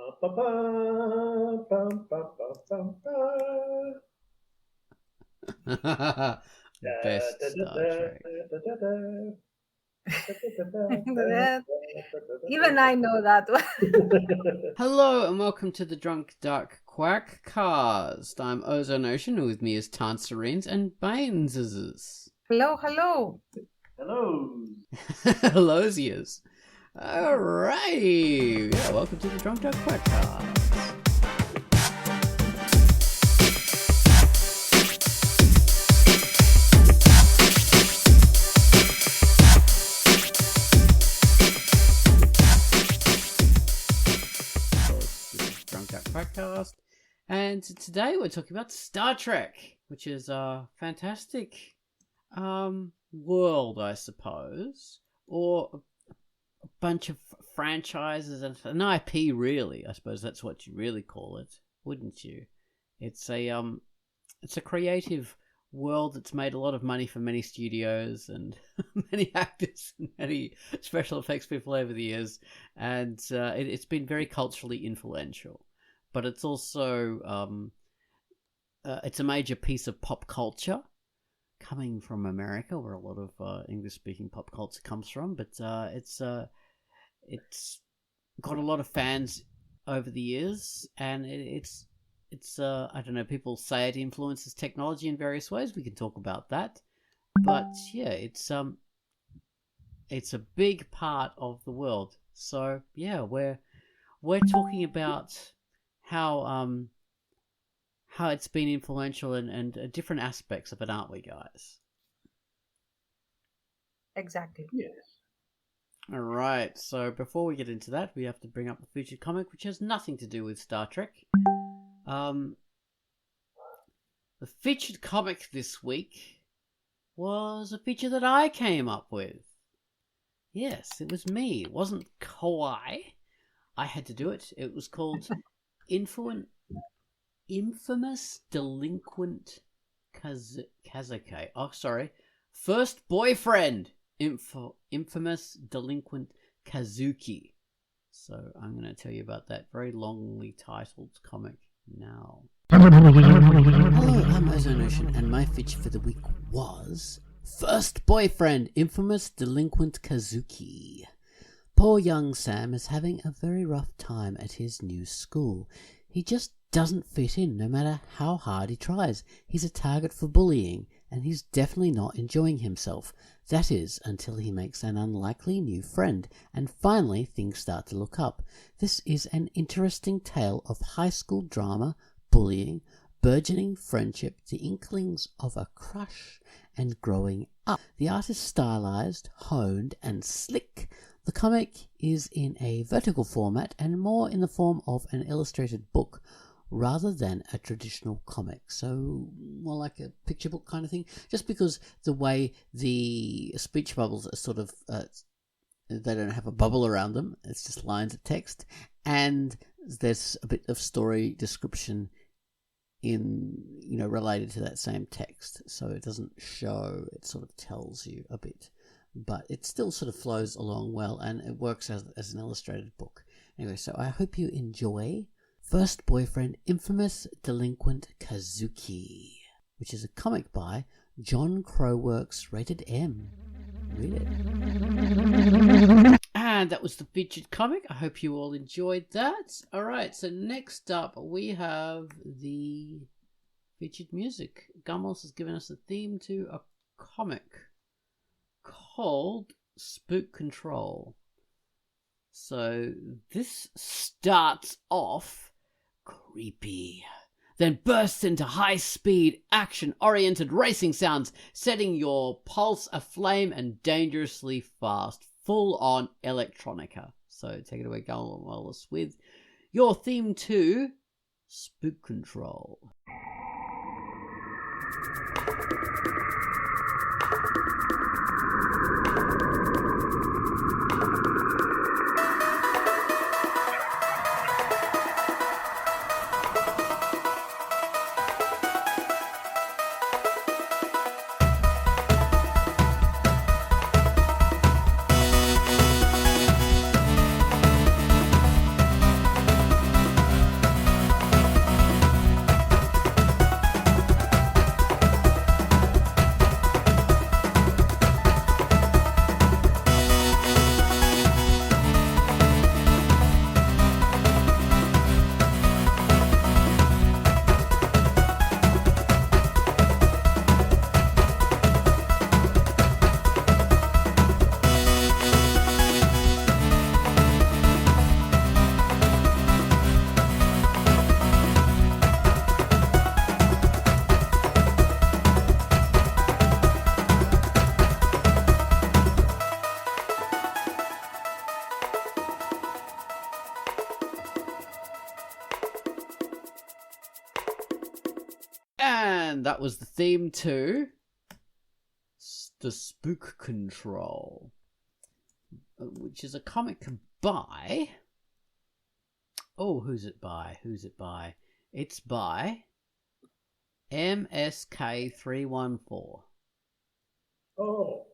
ba, ba, bum, bum, bum, bum, ba. Da, Best da, da, Star da, Trek. da, da, da. Even I know that one. Hello and welcome to the Drunkduck Quackcast. I'm Ozone Ocean, and with me is Tanserines and Baineses. Hello, hello. Hello. Helloziers. Alright. Yeah, welcome to the Drunkduck Quackcast. Podcast, and today we're talking about Star Trek, which is a fantastic world, I suppose, or a bunch of franchises and an IP. Really, I suppose that's what you really call it, wouldn't you? It's a creative world that's made a lot of money for many studios and many actors and many special effects people over the years, and it's been very culturally influential. But it's also it's a major piece of pop culture coming from America, where a lot of English-speaking pop culture comes from. But it's got a lot of fans over the years, and it's I don't know. People say it influences technology in various ways. We can talk about that, but yeah, it's a big part of the world. So yeah, we're talking about how it's been influential and different aspects of it, aren't we, guys? Exactly. Yes. All right. So before we get into that, we have to bring up the featured comic, which has nothing to do with Star Trek. The featured comic this week was a feature that I came up with. Yes, it was me. It wasn't Kawaii. I had to do it. It was called Infamous Delinquent Kazuki. Oh, sorry. First Boyfriend. Infamous Delinquent Kazuki. So I'm going to tell you about that very longly titled comic now. Hello, I'm Ozone Ocean, and my feature for the week was First Boyfriend. Infamous Delinquent Kazuki. Poor young Sam is having a very rough time at his new school. He just doesn't fit in no matter how hard he tries. He's a target for bullying, and he's definitely not enjoying himself. That is, until he makes an unlikely new friend, and finally things start to look up. This is an interesting tale of high school drama, bullying, burgeoning friendship, the inklings of a crush, and growing up. The art is stylized, honed, and slick. The comic is in a vertical format and more in the form of an illustrated book rather than a traditional comic. So more like a picture book kind of thing. Just because the way the speech bubbles are sort of, they don't have a bubble around them. It's just lines of text. And there's a bit of story description related to that same text. So it doesn't show, it sort of tells you a bit. But it still sort of flows along well, and it works as an illustrated book. Anyway, so I hope you enjoy First Boyfriend, Infamous Delinquent Kazuki, which is a comic by John Crowworks, rated M. Read it. And that was the featured comic. I hope you all enjoyed that. Alright, so next up we have the featured music. Gummels has given us a theme to a comic called Spook Control. So this starts off creepy, then bursts into high-speed, action-oriented racing sounds, setting your pulse aflame and dangerously fast, full-on electronica. So take it away, Gummels, with your theme to Spook Control. And that was the theme to the Spook Control, which is a comic by... Oh, who's it by? It's by MSK314. Oh,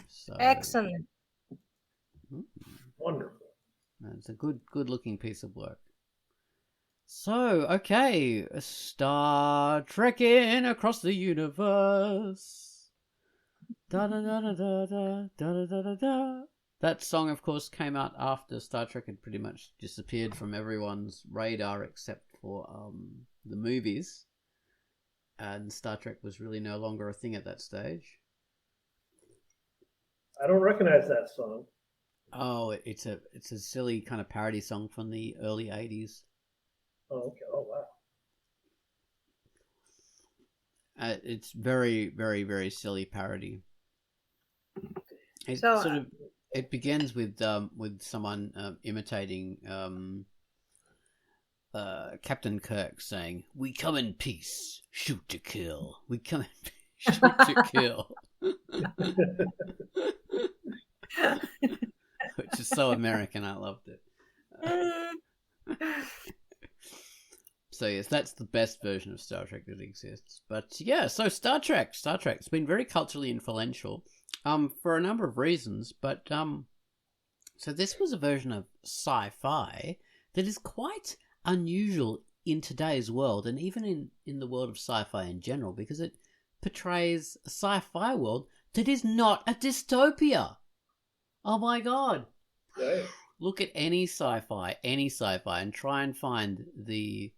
So, Excellent. wonderful. it's a good looking piece of work. So, okay, Star Treken across the universe. Da da da da da da da da da da. That song, of course, came out after Star Trek had pretty much disappeared from everyone's radar except for the movies, and Star Trek was really no longer a thing at that stage. I don't recognize that song. Oh, it's a silly kind of parody song from the early 80s. Oh, okay. Oh, wow. It's very, very, very silly parody. It So- sort of it begins with someone imitating Captain Kirk saying, "We come in peace, shoot to kill. We come in peace, shoot to kill," which is so American. I loved it. So yes, that's the best version of Star Trek that exists. But yeah, so Star Trek's been very culturally influential, for a number of reasons. But so this was a version of sci-fi that is quite unusual in today's world, and even in the world of sci-fi in general, because it portrays a sci-fi world that is not a dystopia. Oh my god! Right. Look at any sci-fi, and try and find the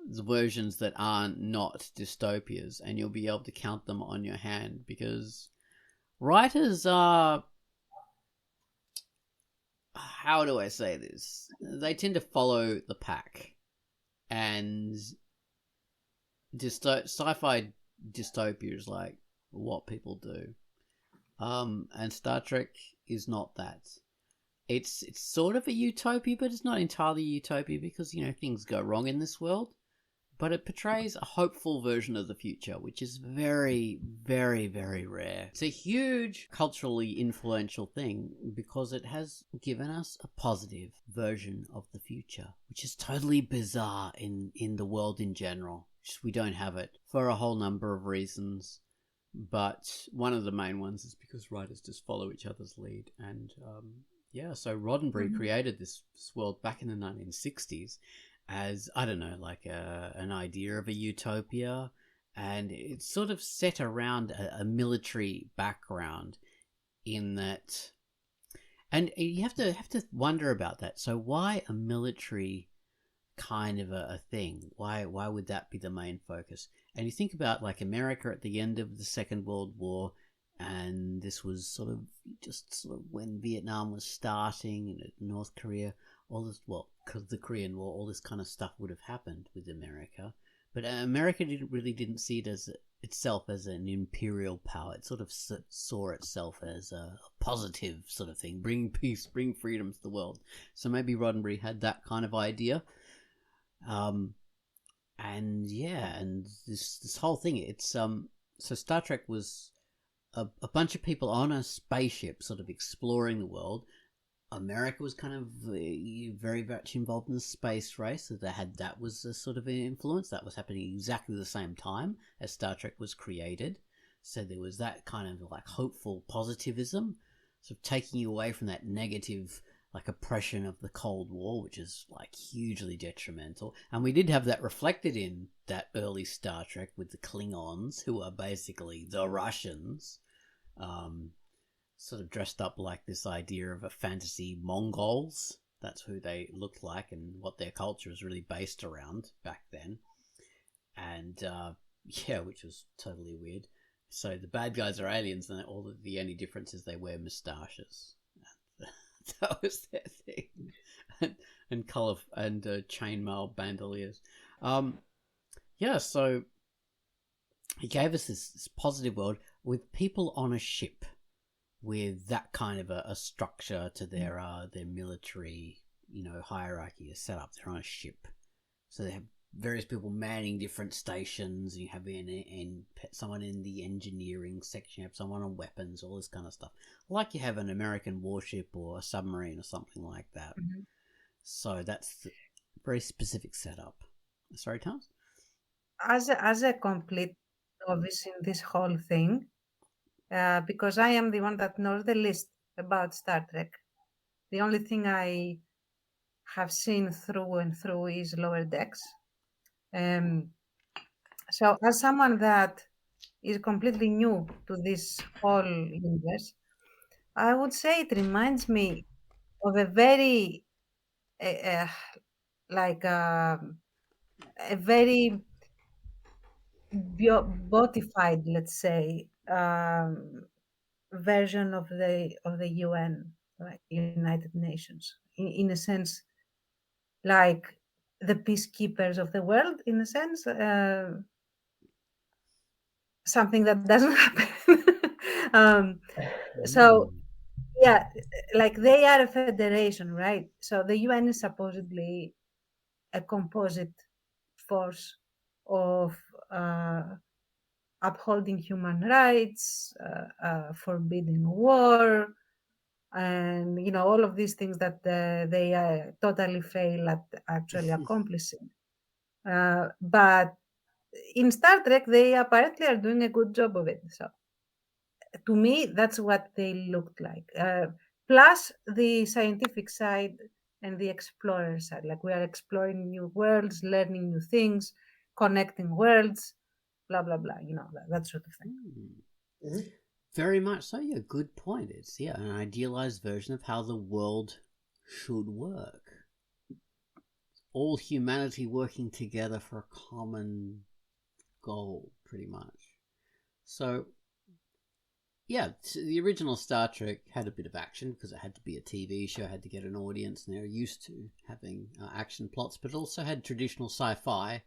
versions that are not dystopias, and you'll be able to count them on your hand, because writers are, how do I say this? They tend to follow the pack, and sci-fi dystopia is like what people do. And Star Trek is not that. It's sort of a utopia, but it's not entirely utopia, because, you know, things go wrong in this world. But it portrays a hopeful version of the future, which is very, very, very rare. It's a huge culturally influential thing because it has given us a positive version of the future, which is totally bizarre in the world in general. Just we don't have it for a whole number of reasons. But one of the main ones is because writers just follow each other's lead. And yeah, so Roddenberry created this world back in the 1960s. As, I don't know, like an idea of a utopia, and it's sort of set around a military background in that, and you have to wonder about that. So why a military kind of a thing? Why would that be the main focus? And you think about like America at the end of the Second World War, and this was sort of when Vietnam was starting, and North Korea, all this, well, because of the Korean War, all this kind of stuff would have happened with America. But America didn't see it as itself as an imperial power. It sort of saw itself as a positive sort of thing, bring peace, bring freedom to the world. So maybe Roddenberry had that kind of idea. And yeah, and this whole thing, it's so Star Trek was a bunch of people on a spaceship sort of exploring the world. America was kind of very much involved in the space race, so that was a sort of an influence that was happening exactly the same time as Star Trek was created. So there was that kind of like hopeful positivism, sort of taking you away from that negative like oppression of the Cold War, which is like hugely detrimental. And we did have that reflected in that early Star Trek with the Klingons, who are basically the Russians. Sort of dressed up like this idea of a fantasy Mongols. That's who they looked like and what their culture is really based around back then. And yeah, which was totally weird. So the bad guys are aliens, and the only difference is they wear moustaches. That was their thing. And color and chainmail bandoliers. Yeah, so he gave us this positive world with people on a ship, with that kind of a structure to their military, hierarchy is set up. They're on a ship, so they have various people manning different stations. You have someone in the engineering section, you have someone on weapons, all this kind of stuff. Like you have an American warship or a submarine or something like that. Mhm. So that's the very specific setup. Sorry, Thomas? As a complete novice in this whole thing, because I am the one that knows the least about Star Trek. The only thing I have seen through and through is Lower Decks. So as someone that is completely new to this whole universe, I would say it reminds me of a very uh, like a very botified, let's say, version of the UN, like United Nations, in a sense, like the peacekeepers of the world, in a sense, something that doesn't happen. So yeah, like they are a federation, right? So the UN is supposedly a composite force of upholding human rights, forbidding war, and all of these things that they totally fail at actually accomplishing. But in Star Trek, they apparently are doing a good job of it. So to me, that's what they looked like. Plus the scientific side and the explorer side, like we are exploring new worlds, learning new things, connecting worlds, blah blah blah. That sort of thing. Mhm. Very much so. Yeah, good point. It's an idealized version of how the world should work. All humanity working together for a common goal, pretty much. So, yeah, the original Star Trek had a bit of action because it had to be a TV show, had to get an audience, and they're used to having action plots, but it also had traditional sci-fi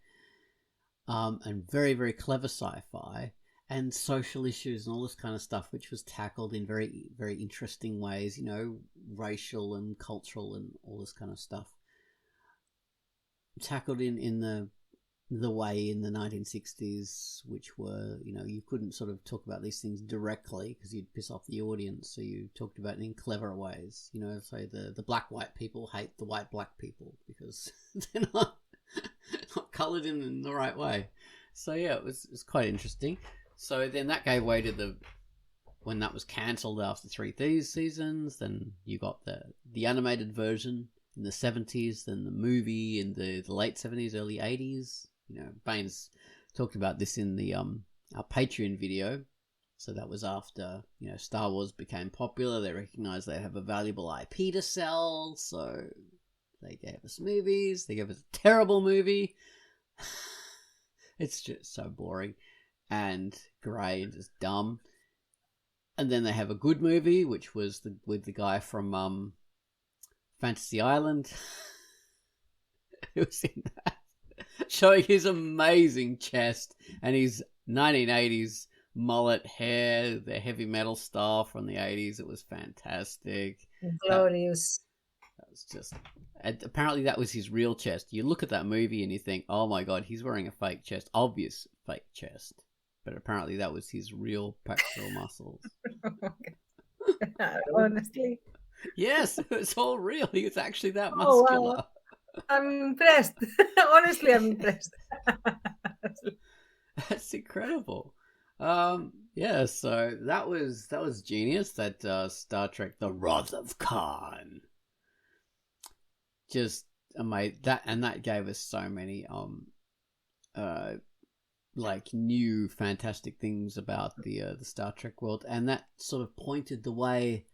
and very, very clever sci-fi and social issues and all this kind of stuff, which was tackled in very, very interesting ways, racial and cultural and all this kind of stuff. Tackled in the way in the 1960s, which were, you couldn't sort of talk about these things directly because you'd piss off the audience, so you talked about it in clever ways. Say the black-white people hate the white-black people because they're not coloured in the right way. So yeah, it was quite interesting. So then that gave way to when that was cancelled after 3 seasons, then you got the animated version in the 70s, then the movie in the late 70s, early 80s. Baines talked about this in the our Patreon video. So that was after, Star Wars became popular. They recognized they have a valuable IP to sell, so they gave us movies. They gave us a terrible movie. It's just so boring and grey and just dumb. And then they have a good movie, which was with the guy from Fantasy Island. Who was in that? Showing his amazing chest and his 1980s mullet hair, the heavy metal style from the 80s. It was fantastic. Glorious. That was just... Apparently that was his real chest. You look at that movie and you think, oh my god, he's wearing a fake chest. Obvious fake chest. But apparently that was his real pectoral muscles. Honestly. Yes, it's all real. He was actually that muscular. Wow. I'm impressed. Honestly, I'm impressed. That's incredible. Yeah, so that was genius. That Star Trek: The Wrath of Khan. Just amazing. That gave us so many like new fantastic things about the Star Trek world, and that sort of pointed the way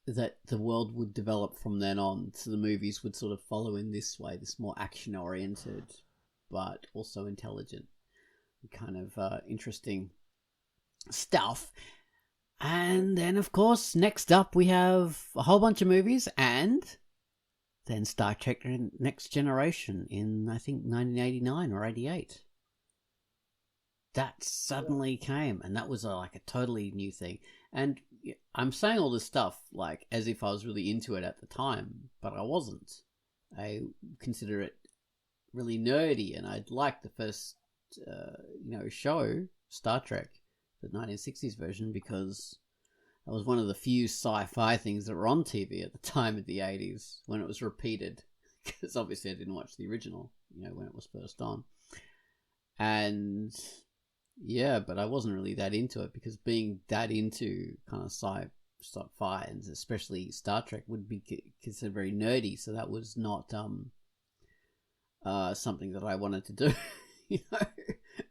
that the world would develop from then on. So the movies would sort of follow in this way, this more action oriented, but also intelligent, kind of interesting stuff. And then, of course, next up we have a whole bunch of movies, and then Star Trek Next Generation in, I think, 1989 or 88. That suddenly came, and that was like a totally new thing. And I'm saying all this stuff like as if I was really into it at the time, but I wasn't. I consider it really nerdy, and I'd liked the first, show, Star Trek, the 1960s version, because that was one of the few sci-fi things that were on TV at the time of the 80s when it was repeated, because obviously I didn't watch the original, when it was first on. And yeah, but I wasn't really that into it, because being that into kind of sci-fi, and especially Star Trek, would be considered very nerdy, so that was not something that I wanted to do.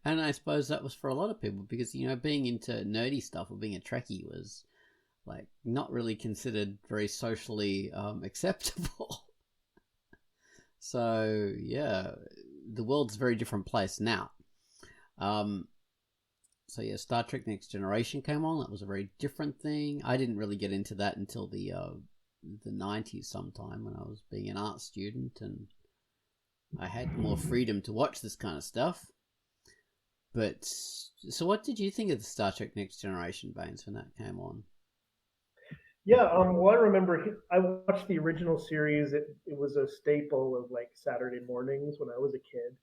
And I suppose that was for a lot of people, because being into nerdy stuff or being a Trekkie was like not really considered very socially acceptable. So yeah, the world's a very different place now. So yeah, Star Trek Next Generation came on. That was a very different thing. I didn't really get into that until the 90s sometime, when I was being an art student and I had more freedom to watch this kind of stuff. But so what did you think of the Star Trek Next Generation, Baines, when that came on? Yeah, well, I remember I watched the original series. It was a staple of like Saturday mornings when I was a kid.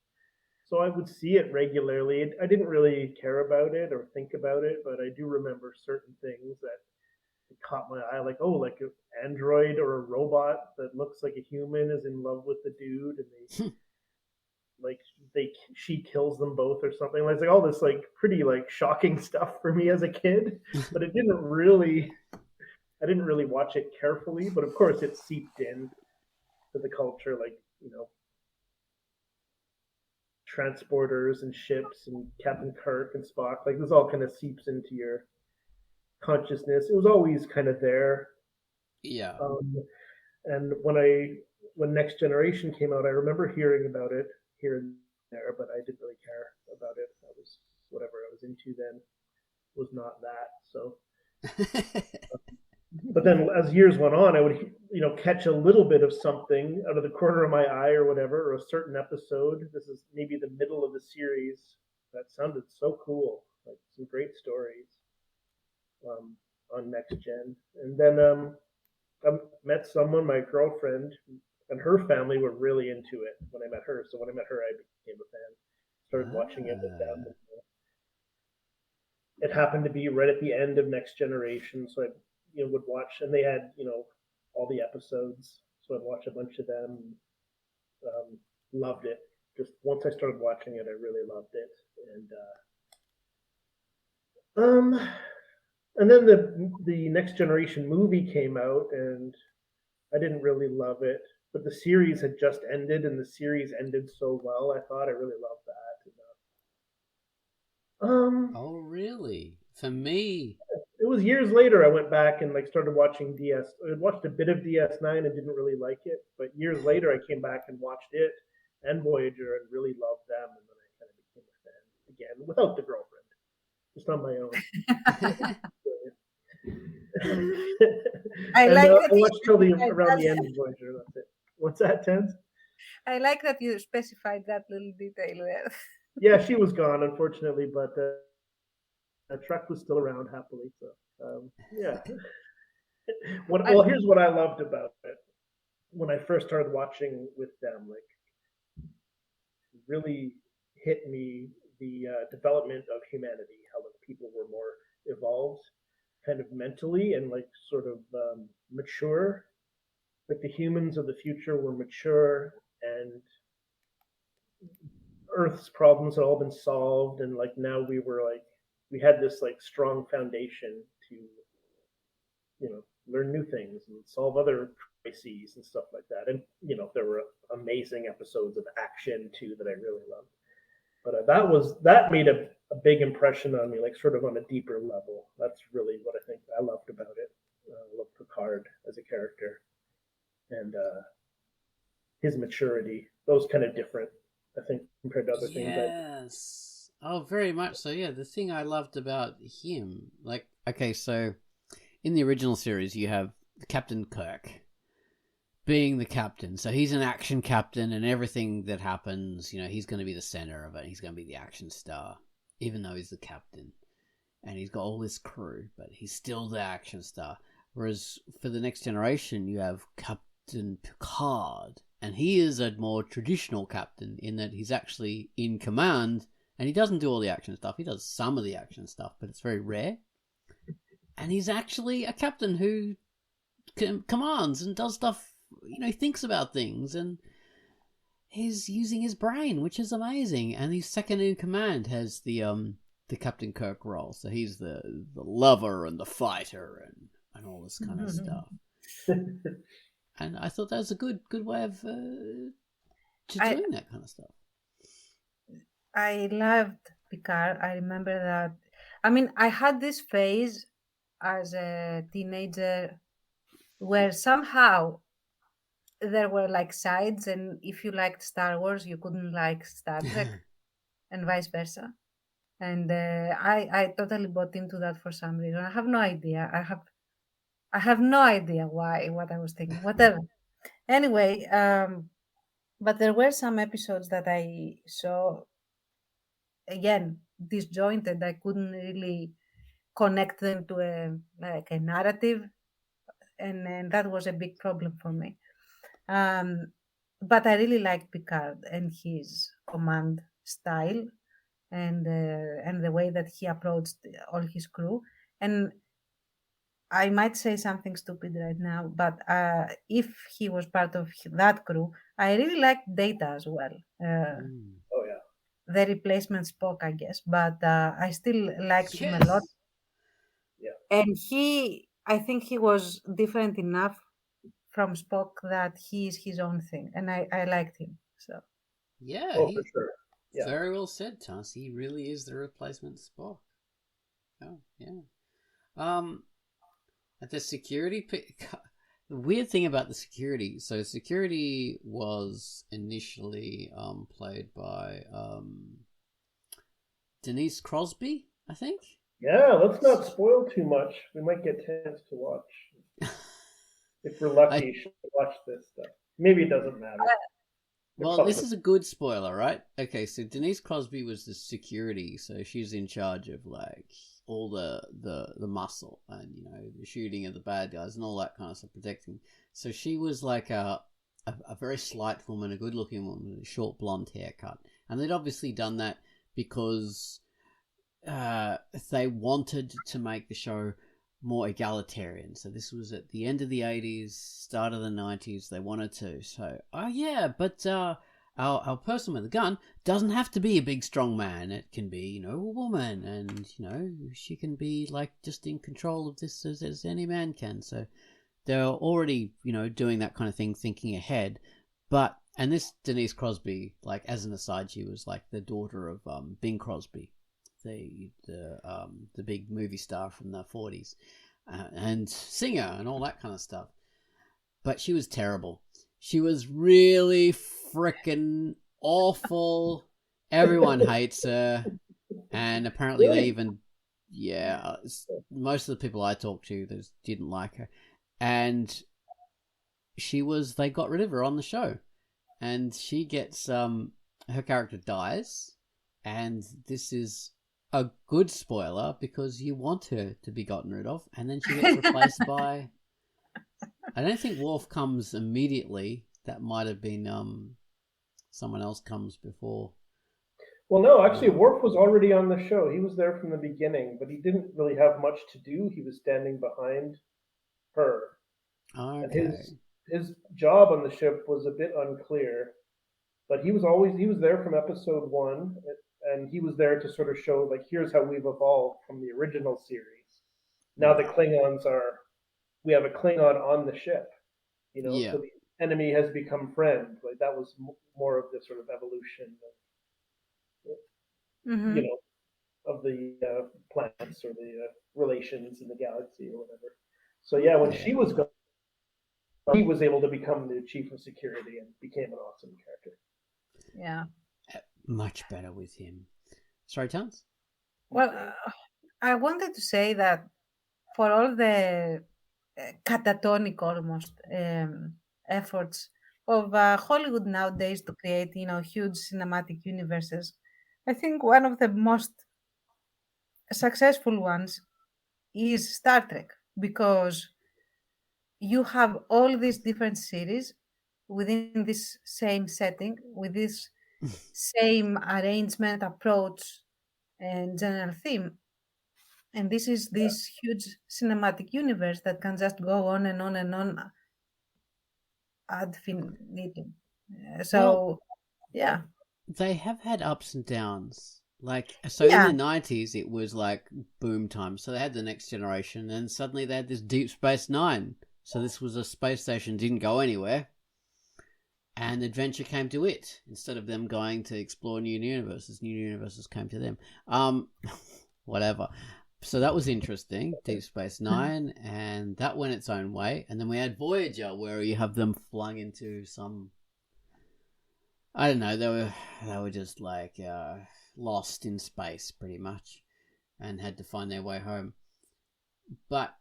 So I would see it regularly. I didn't really care about it or think about it, but I do remember certain things that caught my eye, like, oh, like an android or a robot that looks like a human is in love with the dude, and she kills them both or something. It's like all this like pretty like shocking stuff for me as a kid, but I didn't really watch it carefully. But of course, it seeped in to the culture, like transporters and ships and Captain Kirk and Spock. Like this all kind of seeps into your consciousness. It was always kind of there. Yeah. And when Next Generation came out, I remember hearing about it here and there, but I didn't really care about it. That was whatever I was into then was not that. So, but then as years went on, I would catch a little bit of something out of the corner of my eye or whatever, or a certain episode. This is maybe the middle of the series. That sounded so cool, like some great stories on Next Gen. And then I met someone, my girlfriend, and her family were really into it when I met her. So when I met her, I became a fan. Started watching it with them. It happened to be right at the end of Next Generation, so I would watch, and they had all the episodes, so I'd watch a bunch of them. Loved it. Just once I started watching it, I really loved it, and then the Next Generation movie came out, and I didn't really love it, but the series had just ended, and the series ended so well. I thought I really loved that. Oh, really? For me, it was years later I went back and like started watching DS. I watched a bit of DS9 and didn't really like it, but years later I came back and watched it and Voyager and really loved them, and then I kind of became a fan again without the girlfriend, just on my own. I and like I that watched till you around the end of Voyager. That's it. What's that, Tens? I like that you specified that little detail there. Yeah, she was gone, unfortunately, but Trek was still around happily. So yeah. Well, here's what I loved about it. When I first started watching with them, like really hit me the development of humanity, how like people were more evolved, kind of mentally and like sort of mature. Like the humans of the future were mature, and Earth's problems had all been solved, and like now we had this like strong foundation to learn new things and solve other crises and stuff like that. And there were amazing episodes of action too that I really loved. But that made a big impression on me, like sort of on a deeper level. That's really what I think I loved about it. I loved Picard as a character, and his maturity. Those kind of different, I think, compared to other things. Yes. Oh, very much so. Yeah, the thing I loved about him, like, okay, so in the original series, you have Captain Kirk being the captain. So he's an action captain, and everything that happens, he's going to be the center of it. He's going to be the action star, even though he's the captain. And he's got all this crew, but he's still the action star. Whereas for the Next Generation, you have Captain Picard, And he is a more traditional captain in that he's actually in command, and he doesn't do all the action stuff. He does some of the action stuff, but it's very rare. And he's actually a captain who commands and does stuff, he thinks about things, and he's using his brain, which is amazing. And his second in command has the Captain Kirk role, so he's the lover and the fighter and all this kind of stuff. And I thought that was a good way of doing that kind of stuff. I loved Picard. I remember that. I mean, I had this phase as a teenager where somehow there were like sides, and if you liked Star Wars, you couldn't like Star Trek, and vice versa. And I totally bought into that for some reason. I have no idea. I have no idea why, what I was thinking, whatever. Anyway, but there were some episodes that I saw, again, disjointed. I couldn't really connect them to a narrative, and that was a big problem for me. But I really liked Picard and his command style, and the way that he approached all his crew. And I might say something stupid right now, but if he was part of that crew, I really liked Data as well. Oh yeah. The replacement Spock, I guess, but I still liked him a lot. Yeah. And I think he was different enough from Spock that he is his own thing, and I liked him. So yeah, for sure. Yeah. Very well said, Tans. He really is the replacement Spock. Oh yeah. The security. The weird thing about the security. So security was initially played by Denise Crosby, I think. Yeah, let's not spoil too much. We might get chance to watch. If we're lucky, you should watch this stuff. Maybe it doesn't matter. Well, this is a good spoiler, right? Okay, so Denise Crosby was the security, so she's in charge of like all the muscle and the shooting of the bad guys and all that kind of stuff, protecting. So she was like a very slight woman, a good looking woman with a short blonde haircut, and they'd obviously done that because they wanted to make the show more egalitarian. So this was at the end of the 80s, start of the 90s. They wanted to. So, but our person with a gun doesn't have to be a big, strong man. It can be, a woman. And, she can be, like, just in control of this as any man can. So they're already, doing that kind of thing, thinking ahead. But, and this Denise Crosby, like, as an aside, she was, like, the daughter of Bing Crosby, the big movie star from the 40s, and singer and all that kind of stuff. But she was terrible. She was really freaking awful. Everyone hates her, and apparently they even, most of the people I talked to didn't like her, and they got rid of her on the show, and she gets her character dies, and this is a good spoiler because you want her to be gotten rid of, and then she gets replaced by. I don't think Worf comes immediately. That might have been someone else comes before. Well, no, actually, Worf was already on the show. He was there from the beginning, but he didn't really have much to do. He was standing behind her. Okay. And his job on the ship was a bit unclear, but he was there from episode 1. And he was there to sort of show, like, here's how we've evolved from the original series. Now the Klingons we have a Klingon on the ship, so the enemy has become friend. Like, that was more of the sort of evolution of, of the planets or the relations in the galaxy or whatever. So yeah, when she was gone, he was able to become the chief of security and became an awesome character. Yeah. Much better with him. Sorry, Tans? Well, I wanted to say that for all the catatonic almost efforts of Hollywood nowadays to create, huge cinematic universes, I think one of the most successful ones is Star Trek, because you have all these different series within this same setting, with this same arrangement, approach, and general theme. And this is this huge cinematic universe that can just go on and on and on ad infinitum. Well, So, yeah, they have had ups and downs. Like, so in yeah, the 90s, it was like boom time. So they had the Next Generation, and suddenly they had this Deep Space Nine. So this was a space station, didn't go anywhere, and adventure came to it instead of them going to explore new universes. New universes came to them. Whatever. So that was interesting, Deep Space Nine, and that went its own way. And then we had Voyager, where you have them flung into some, I don't know, they were just like lost in space pretty much, and had to find their way home. But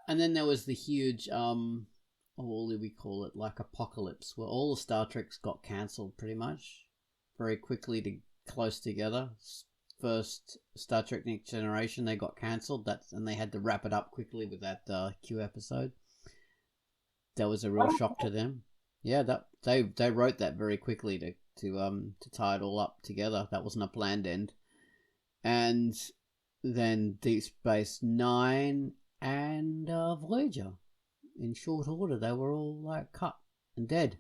and then there was the huge what do we call it, like apocalypse, where all the Star Treks got cancelled pretty much very quickly to close together. First Star Trek Next Generation, they got cancelled. And they had to wrap it up quickly with that Q episode. That was a real shock to them. Yeah, that they wrote that very quickly to tie it all up together. That wasn't a planned end. And then Deep Space Nine and Voyager, in short order, they were all like cut and dead.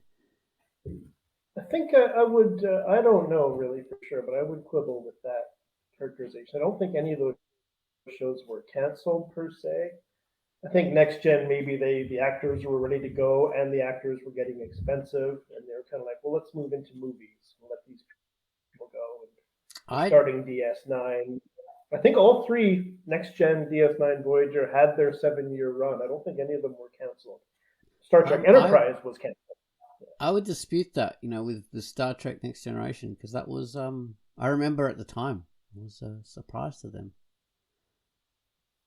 I think I would. I don't know really for sure, but I would quibble with that characterization. I don't think any of those shows were canceled per se. I think Next Gen, maybe the actors were ready to go and the actors were getting expensive, and they were kind of like, well, let's move into movies. We'll let these people go. And starting DS9. I think all three Next Gen, DS9, Voyager had their 7-year run. I don't think any of them were canceled. Star Trek Enterprise was canceled. I would dispute that, with the Star Trek Next Generation, because that was, I remember at the time, it was a surprise to them.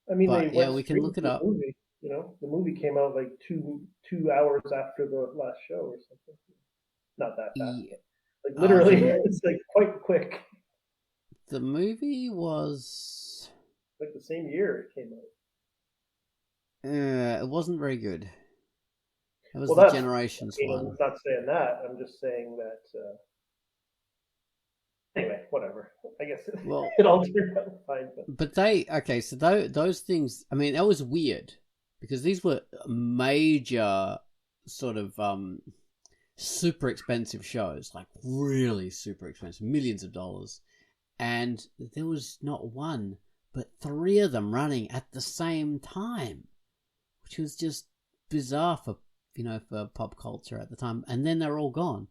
I mean, but, they went we can look it up. Movie, the movie came out like two hours after the last show or something. Not that fast. Yeah. Like literally, it's like quite quick. The movie was like the same year it came out. It wasn't very good. It was the Generations one. I'm not saying that. I'm just saying that. Anyway, whatever. I guess it all turned out fine. But so those things. I mean, that was weird because these were major sort of super expensive shows, like really super expensive, millions of dollars, and there was not one but 3 of them running at the same time, which was just bizarre for pop culture at the time. And then they're all gone.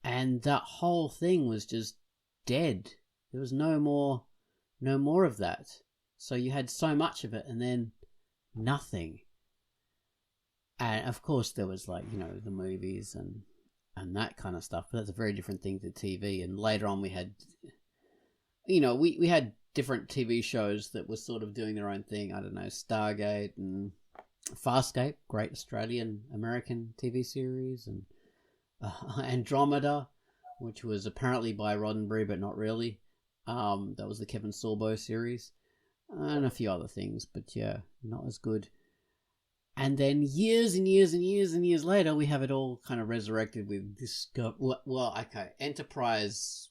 And that whole thing was just dead. There was no more of that. So you had so much of it and then nothing. And of course there was like, the movies and that kind of stuff. But that's a very different thing to TV. And later on we had, we had different TV shows that were sort of doing their own thing. I don't know, Stargate and Farscape, great Australian American TV series, and Andromeda, which was apparently by Roddenberry but not really. That was the Kevin Sorbo series, and a few other things, but yeah, not as good. And then years and years and years and years later, we have it all kind of resurrected with Enterprise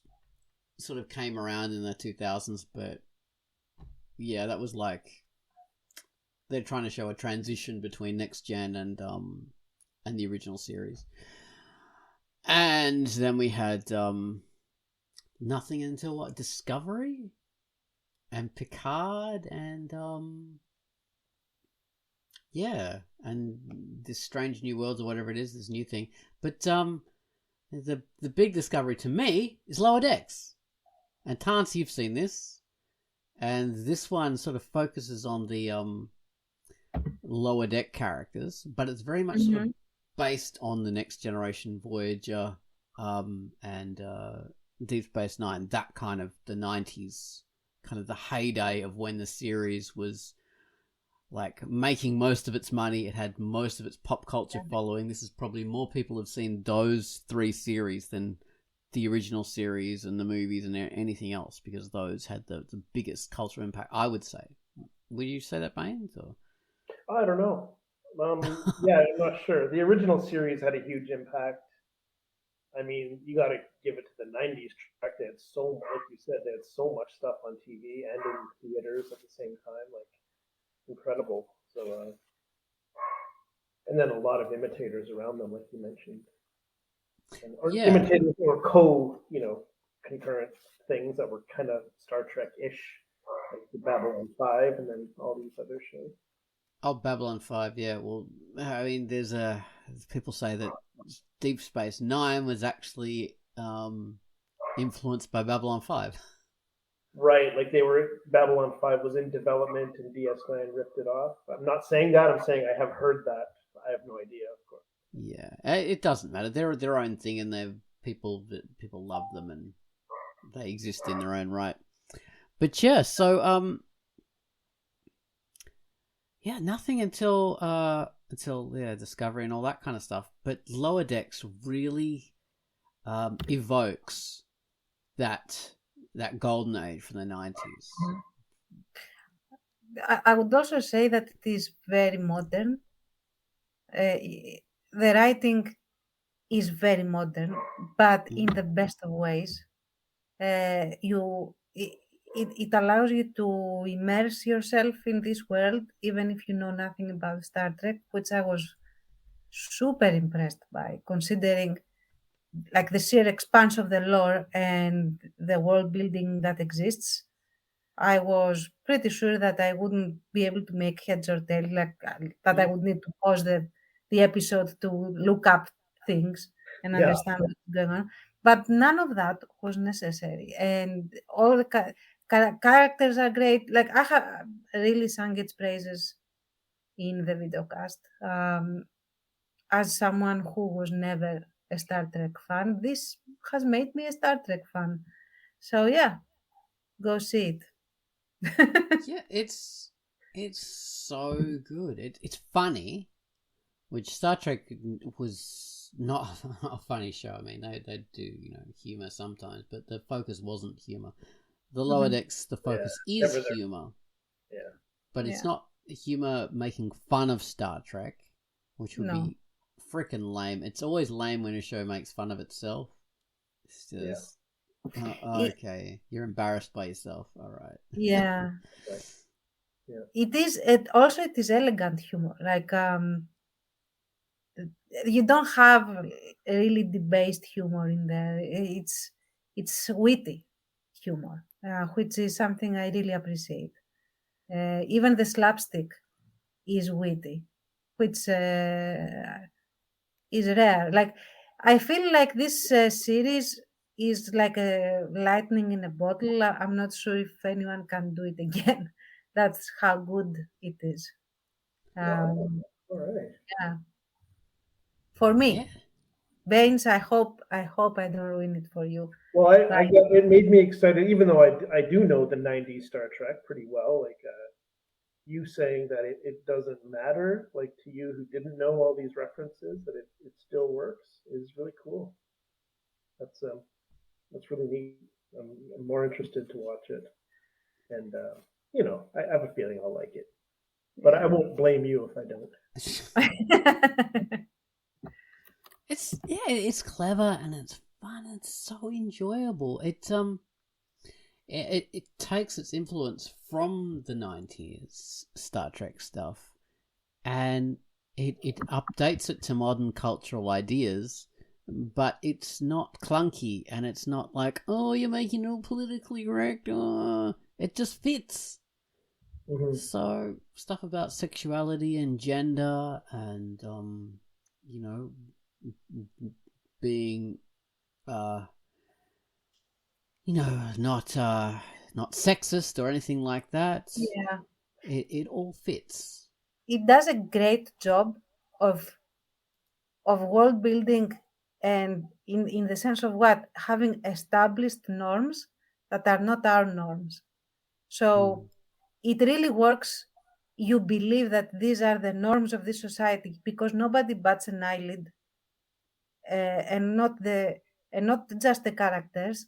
sort of came around in the 2000s, but yeah, that was like they're trying to show a transition between Next Gen and the original series. And then we had nothing until Discovery and Picard and and this Strange New Worlds or whatever it is, this new thing. But the big discovery to me is Lower Decks. And Tance, you've seen this. And this one sort of focuses on the Lower Deck characters, but it's very much sort of based on the Next Generation, Voyager, and Deep Space Nine, that kind of the 90s, kind of the heyday of when the series was like making most of its money. It had most of its pop culture following. This is probably more people have seen those 3 series than the original series and the movies and anything else, because those had the biggest cultural impact, I would say. Would you say that, Baines? Or? I don't know. Yeah, I'm not sure. The original series had a huge impact. I mean, you got to give it to the '90s Trek. They had so, like you said, they had so much stuff on TV and in theaters at the same time. Like incredible. So, and then a lot of imitators around them, like you mentioned, or Yeah. imitators or concurrent things that were kind of Star Trek ish, like the Babylon 5, and then all these other shows. Oh, Babylon 5, yeah. Well, I mean, people say that Deep Space Nine was actually influenced by Babylon 5. Right, like Babylon 5 was in development and DS9 ripped it off. I'm not saying that. I'm saying I have heard that. I have no idea, of course. Yeah, it doesn't matter. They're their own thing, and people love them, and they exist in their own right. But yeah, so yeah, nothing until Discovery and all that kind of stuff. But Lower Decks really evokes that golden age from the 90s. I would also say that it is very modern. The writing is very modern, but in the best of ways. It allows you to immerse yourself in this world, even if you know nothing about Star Trek, which I was super impressed by, considering like the sheer expanse of the lore and the world building that exists. I was pretty sure that I wouldn't be able to make heads or tail, like that I would need to pause the episode to look up things and Yeah, understand what's going on. But none of that was necessary, and all the characters are great. Like I have really sung its praises in the video cast. As someone who was never a Star Trek fan, this has made me a Star Trek fan. So yeah, go see it. Yeah, it's so good. It's funny, which Star Trek was not a funny show. I mean, they do humor sometimes, but the focus wasn't humor. The Lower Mhm. Decks, the focus yeah, is never there. humor, Yeah, but it's Yeah. not humor making fun of Star Trek, which would No. be freaking lame. It's always lame when a show makes fun of itself. It's yeah, just It, okay, you're embarrassed by yourself. All right. yeah. right. Yeah, It is. It also it is elegant humor. Like you don't have really debased humor in there. It's witty humor, which is something I really appreciate. Even the slapstick is witty, which is rare. Like I feel like this series is like a lightning in a bottle. I'm not sure if anyone can do it again. That's how good it is. wow, Um, all right. yeah, for Yeah. me, Baines. I hope I don't ruin it for you. Well, But I got it made me excited, even though I do know the '90s Star Trek pretty well. Like you saying that it doesn't matter, like to you who didn't know all these references, that it still works is really cool. That's um that's really neat. I'm more interested to watch it, and I have a feeling I'll like it, but I yeah. won't blame you if I don't. It's clever and it's fun. It's so enjoyable. It takes its influence from the 90s Star Trek stuff, and it updates it to modern cultural ideas, but it's not clunky, and it's not like, oh, you're making it all politically correct. Oh, it just fits. Mm-hmm. So stuff about sexuality and gender and you know being uh not sexist or anything like that. Yeah. It all fits. It does a great job of world building, and in the sense of what having established norms that are not our norms. So Mm. it really works. You believe that these are the norms of this society because nobody bats an eyelid, and not just the characters.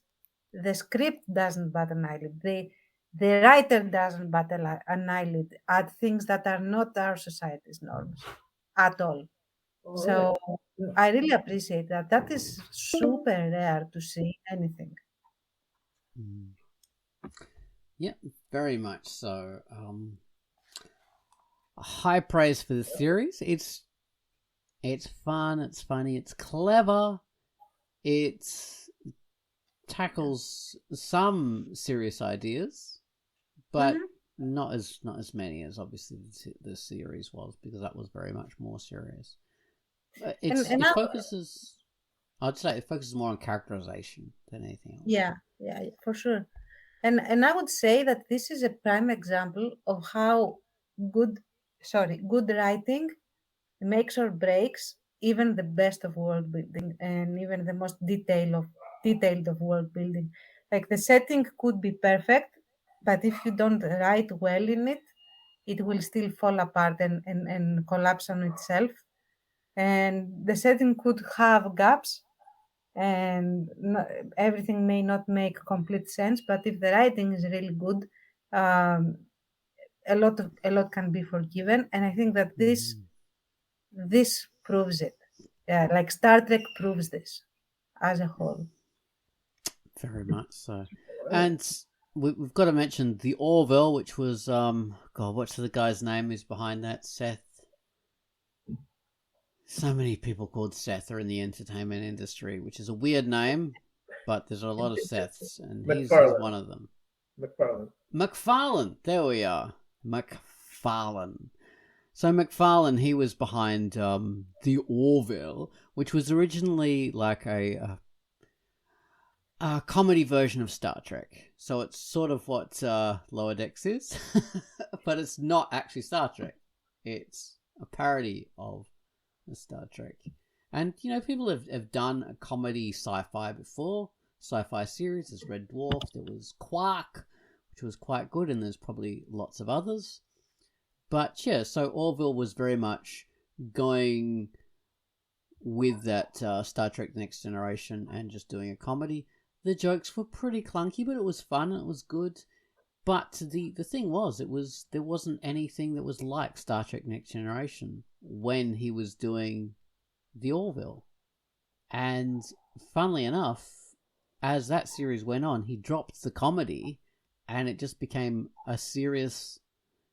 The script doesn't bat an eyelid. The writer doesn't bat an eyelid at things that are not our society's norms. at all. All right. So Yeah. I really appreciate that. That is super rare to see anything. Mm. Yeah, very much so. High praise for the series. It's fun, it's funny, it's clever. It tackles some serious ideas, but Mhm. not as many as obviously the series was, because that was very much more serious. And It now, focuses. I'd say it focuses more on characterization than anything else. yeah, for sure. And I would say that this is a prime example of how good, good writing makes or breaks even the best of world building and even the most detailed of world building. Like the setting could be perfect, but if you don't write well in it, it will still fall apart and collapse on itself. And the setting could have gaps, and everything may not make complete sense. But if the writing is really good, um, a lot can be forgiven. And I think that Mm, this proves it. Yeah, like Star Trek proves this as a whole. very much so. All right. And we've got to mention the Orville, which was God, what's the guy's name who's behind that? Seth. So many people called Seth are in the entertainment industry, which is a weird name, but there's a lot of Seths, and he's McFarlane. one of them. McFarlane. McFarlane, there we are. McFarlane. So McFarlane, he was behind the Orville, which was originally like a comedy version of Star Trek. So it's sort of what Lower Decks is, but it's not actually Star Trek. It's a parody of the Star Trek. And, people have done a comedy sci-fi before. Sci-fi series. There's Red Dwarf. There was Quark, which was quite good, and there's probably lots of others. But, yeah, so Orville was very much going with that Star Trek Next Generation and just doing a comedy. The jokes were pretty clunky, but it was fun and it was good. But the thing was, there wasn't anything that was like Star Trek Next Generation when he was doing the Orville. And funnily enough, as that series went on, he dropped the comedy, and it just became a serious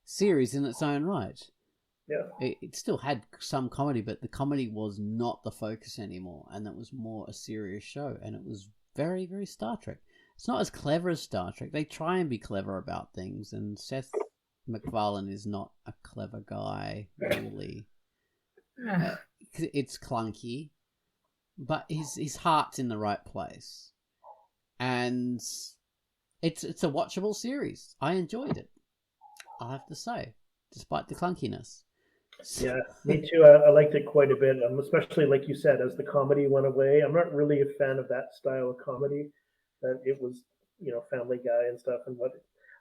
series in its own right. Yeah. It still had some comedy, but the comedy was not the focus anymore, and that was more a serious show, and it was very, very Star Trek. It's not as clever as Star Trek. They try and be clever about things, and Seth MacFarlane is not a clever guy, really. It's clunky, but his heart's in the right place, and it's a watchable series. I enjoyed it, I have to say, despite the clunkiness. Yeah, me too. I liked it quite a bit, especially like you said, as the comedy went away. I'm not really a fan of that style of comedy. That it was, Family Guy and stuff, and what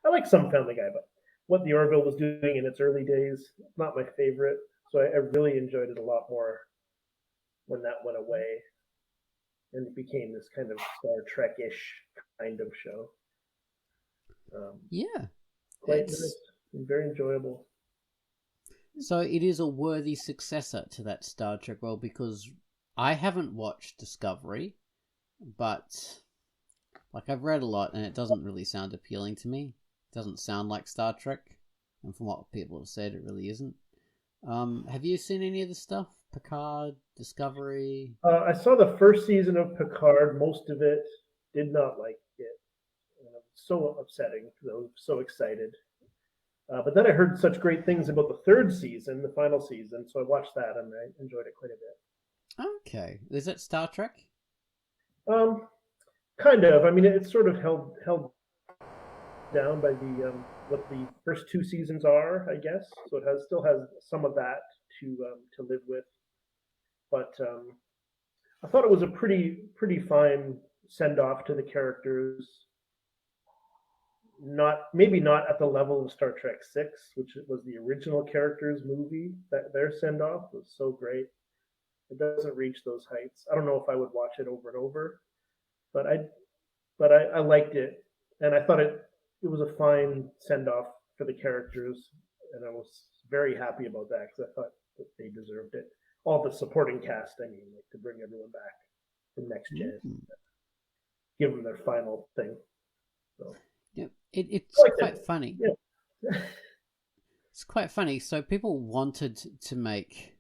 I like some Family Guy, but what the Orville was doing in its early days, not my favorite. So I really enjoyed it a lot more when that went away, and it became this kind of Star Trek-ish kind of show. Yeah, Quite it's nice and very enjoyable. so it is a worthy successor to that Star Trek world, because I haven't watched Discovery, but I've read a lot and it doesn't really sound appealing to me. It doesn't sound like Star Trek, and from what people have said, it really isn't. Have you seen any of the stuff? Picard, Discovery? I saw the first season of Picard. Most of it did not like it. So upsetting because I was so excited. But then I heard such great things about the third season, the final season, so I watched that and I enjoyed it quite a Okay, is it Star Trek? bit. Kind of. I mean, it's sort of held down by the what the first two seasons are, I guess. So it still has some of that to live with. But I thought it was a pretty fine send off to the characters. Not maybe not at the level of Star Trek Six, which was the original characters movie. That their send off was so great. It doesn't reach those heights. I don't know if I would watch it over and over, but I liked it, and I thought it was a fine send off for the characters, and I was very happy about that because I thought they deserved it. All the supporting cast, I mean, like to bring everyone back from next gen, give them their final thing. So yeah, it's like quite it. funny. Yeah. It's quite funny. So people wanted to make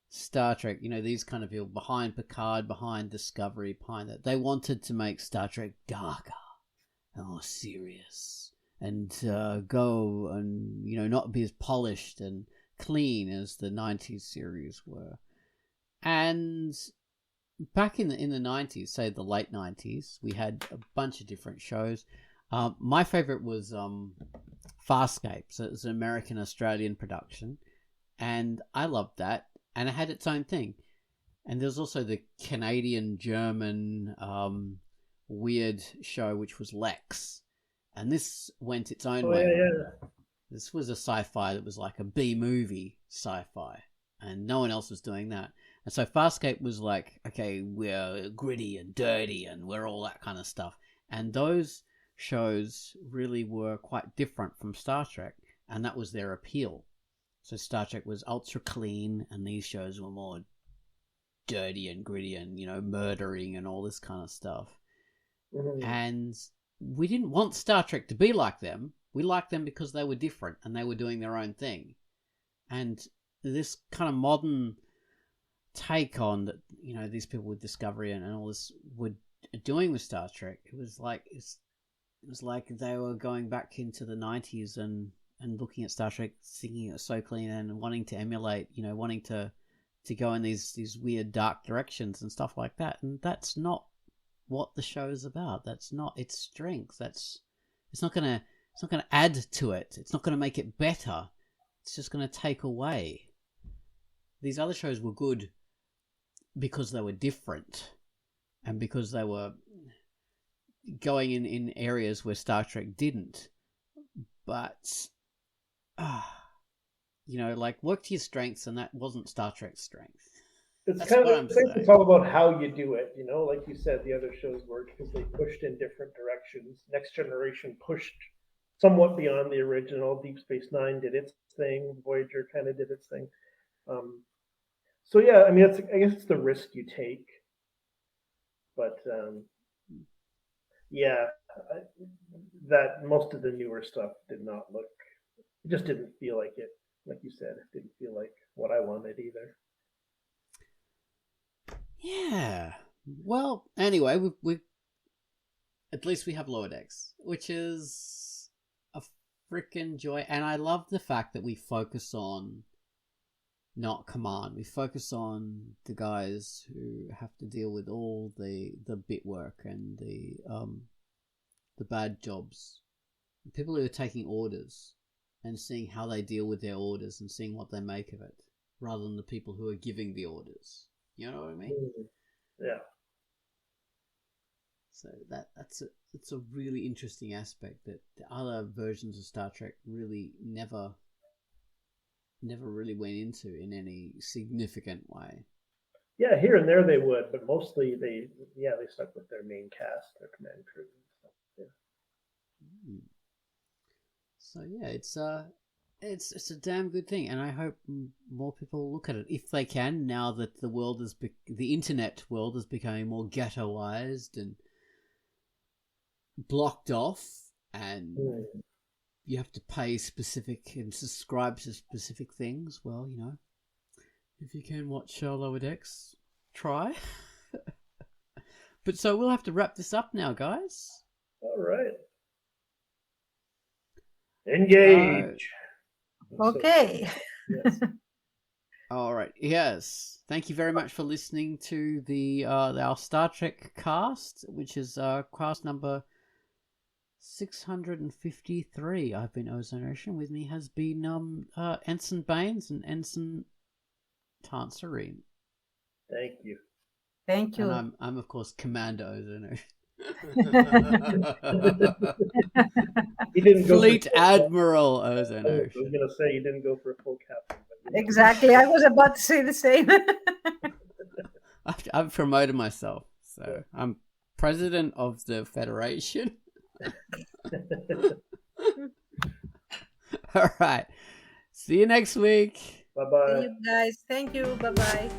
Star Trek, these kind of people behind Picard, behind Discovery, behind that. They wanted to make Star Trek darker and more serious and go and, not be as polished and clean as the 90s series were. And back in the 90s, say the late 90s, we had a bunch of different shows. My favorite was Farscape. So it was an American-Australian production. And I loved that. And it had its own thing. And there's also the Canadian-German weird show, which was Lex. And this went its own way. Yeah. This was a sci-fi that was like a B-movie sci-fi. And no one else was doing that. And so Farscape was like, okay, we're gritty and dirty and we're all that kind of stuff. And those shows really were quite different from Star Trek. And that was their appeal. So Star Trek was ultra clean and these shows were more dirty and gritty and, murdering and all this kind of stuff. Mm-hmm. And we didn't want Star Trek to be like them. We liked them because they were different and they were doing their own thing. And this kind of modern take on that, these people with Discovery and all this were doing with Star Trek, it was like they were going back into the 90s and looking at Star Trek, thinking it was so clean and wanting to emulate, wanting to go in these weird dark directions and stuff like that. And that's not what the show is about. That's not its strength. It's not gonna add to it. It's not gonna make it better. It's just gonna take away. These other shows were good because they were different and because they were going in areas where Star Trek didn't. But work to your strengths, and that wasn't Star Trek's strength. It's kind of, it's all about how you do it, like you said, the other shows worked because they pushed in different directions. Next Generation pushed somewhat beyond the original. Deep Space Nine did its thing. Voyager kind of did its thing. So yeah, I mean, I guess it's the risk you take. But that most of the newer stuff did not look. It just didn't feel like it. Like you said, it didn't feel like what I wanted either. Yeah. Well, anyway, we at least we have Lower Decks, which is a freaking joy. And I love the fact that we focus on not command. We focus on the guys who have to deal with all the bit work and the bad jobs. People who are taking orders and seeing how they deal with their orders and seeing what they make of it, rather than the people who are giving the orders. You know what I mean? Yeah. So it's a really interesting aspect that the other versions of Star Trek really never really went into in any significant way. Yeah, here and there they would, but mostly they stuck with their main cast, their command crew and stuff. Yeah. So yeah, it's a damn good thing, and I hope more people look at it if they can. Now that the internet world is becoming more ghettoized and blocked off, and you have to pay specific and subscribe to specific things. Well, if you can watch Lower Decks, try. But so we'll have to wrap this up now, guys. All right. Engage. Okay. Yes. All right. Yes. Thank you very much for listening to our Star Trek cast, which is cast number 653. I've been Ozone Ocean. With me has been Ensign Baines and Ensign Tanserine. Thank you. Thank you. And I'm of course Commander Ozone Ocean. Fleet Admiral Ozone Ocean. I was going to say you didn't go for a full captain. Exactly. I was about to say the same. I've promoted myself. So I'm president of the Federation. All right. See you next week. Bye See bye. you guys. Thank you. Bye bye.